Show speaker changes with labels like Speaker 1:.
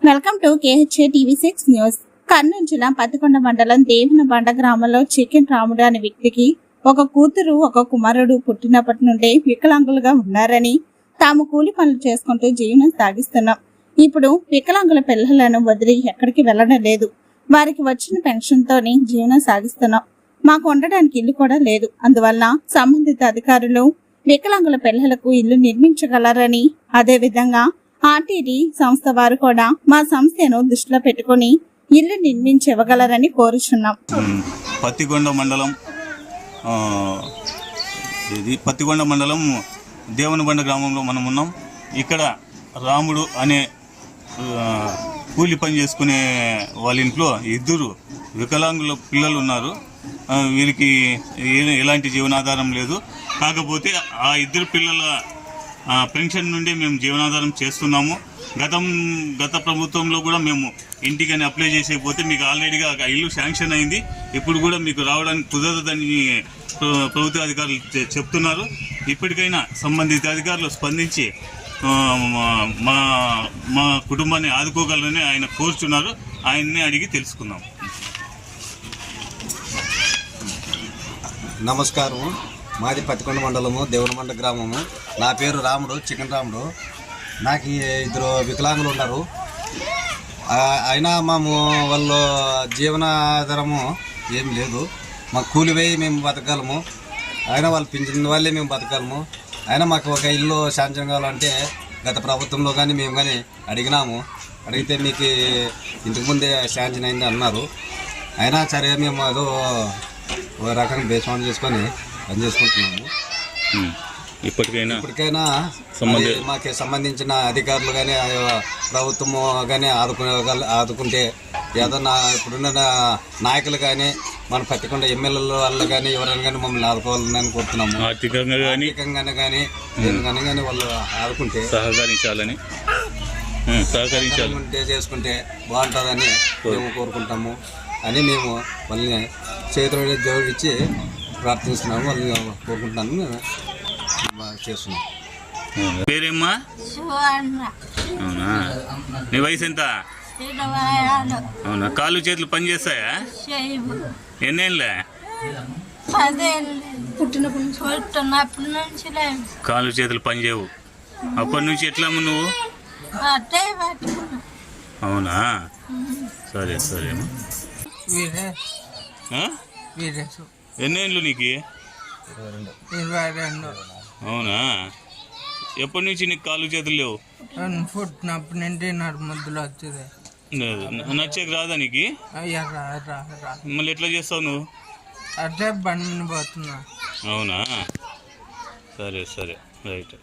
Speaker 1: Welcome to KHA TV6 news. Kurnool జిల్లా పత్తికొండ మండలం దేవనబండ గ్రామంలో చికెన్ రాముడు అనే వ్యక్తికి ఒక కూతురు ఒక కుమారుడు పుట్టినప్పటి నుండే వికలాంగులుగా ఉన్నారని తాము కూలి పనులు చేసుకుంటూ జీవనం సాగిస్తున్నాం. ఇప్పుడు వికలాంగుల పిల్లలను వదిలి ఎక్కడికి వెళ్లడం లేదు. వారికి వచ్చిన పెన్షన్ తోనే జీవనం సాగిస్తున్నాం. మాకు ఉండడానికి ఇల్లు కూడా లేదు. అందువల్ల సంబంధిత అధికారులు వికలాంగుల పిల్లలకు ఇల్లు నిర్మించగలరని, అదే విధంగా ఆర్టీడీ సంస్థ వారు కూడా మా సంస్థను దృష్టిలో పెట్టుకుని ఇల్లు నిర్మించి ఇవ్వగలరని కోరుచున్నాం.
Speaker 2: పత్తికొండ మండలం దేవనబండ గ్రామంలో మనం ఉన్నాం. ఇక్కడ రాముడు అనే కూలి పని చేసుకునే వాళ్ళ ఇంట్లో ఇద్దరు వికలాంగుల పిల్లలు ఉన్నారు. వీరికి ఎలాంటి జీవనాధారం లేదు. కాకపోతే ఆ ఇద్దరు పిల్లల పెన్షన్ నుండి మేము జీవనాధారం చేస్తున్నాము. గత ప్రభుత్వంలో కూడా మేము ఇంటికని అప్లై చేసేకపోతే మీకు ఆల్రెడీగా ఇల్లు శాంక్షన్ అయింది. ఇప్పుడు కూడా మీకు రావడానికి కుదరదని ప్రభుత్వ అధికారులు చెప్తున్నారు. ఇప్పటికైనా సంబంధిత అధికారులు స్పందించి మా కుటుంబాన్ని ఆదుకోగలరని ఆయన కోరుచున్నారు. ఆయన్ని అడిగి తెలుసుకుందాం.
Speaker 3: నమస్కారం. మాది పత్తికొండ మండలము దేవనబండ గ్రామము. నా పేరు రాముడు, చికెన్ రాముడు. నాకు ఇద్దరు వికలాంగులు ఉన్నారు. అయినా మేము వాళ్ళు జీవనాధారము ఏం లేదు. మాకు కూలి వేయి మేము బతకగలము. అయినా వాళ్ళు పింఛన్ వాళ్ళే మేము బతకగలము. అయినా మాకు ఒక ఇల్లు శాంక్షన్ కావాలంటే గత ప్రభుత్వంలో కానీ మేము కానీ అడిగినాము. అడిగితే మీకు ఇంతకుముందే శాంక్షన్ అయింది అన్నారు. అయినా సరే మేము ఏదో ఒక రకంగా బేస్మెంట్ చేసుకొని పని చేసుకుంటున్నాము. ఇప్పటికైనా మాకు సంబంధించిన అధికారులు కానీ ప్రభుత్వము కానీ ఆదుకుంటే ఏదన్నా ఇప్పుడున్న నాయకులు కానీ మన పత్తికొండ ఎమ్మెల్యేల వాళ్ళు కానీ ఎవరైనా కానీ మమ్మల్ని ఆదుకోవాలని కోరుతున్నాము. ఆర్థికంగానే కానీ దేనికైనా కానీ వాళ్ళు ఆదుకుంటే సహకరించాలి చేసుకుంటే బాగుంటుందని మేము కోరుకుంటాము అని మేము వాళ్ళని చేతులు జోడించి ప్రార్థిస్తున్నాము. వాళ్ళని కోరుకుంటున్నాను, చేస్తున్నాం.
Speaker 2: పేరేమ్మా? అవునా. నీ వయసు ఎంత? అవునా. కాళ్ళు చేతులు పని చేస్తాయా? ఎన్నేళ్ళే? కాళ్ళు చేతులు పని చేయవు. అప్పటి నుంచి ఎట్లా నువ్వు? అవునా. సరే సరేమ్మా. ఎన్నేళ్ళు నీకు?
Speaker 4: 22.
Speaker 2: అవునా. ఎప్పటి నుంచి నీకు కాళ్ళు చేతులు లేవు?
Speaker 4: పుట్టినప్పటి నుండి నడుముద్దులు వచ్చేది.
Speaker 2: నచ్చేకి రాదా నీకు? మళ్ళీ ఎట్లా చేస్తావు నువ్వు?
Speaker 4: అట్టే బండి పోతున్నా.
Speaker 2: అవునా. సరే సరే రైట్.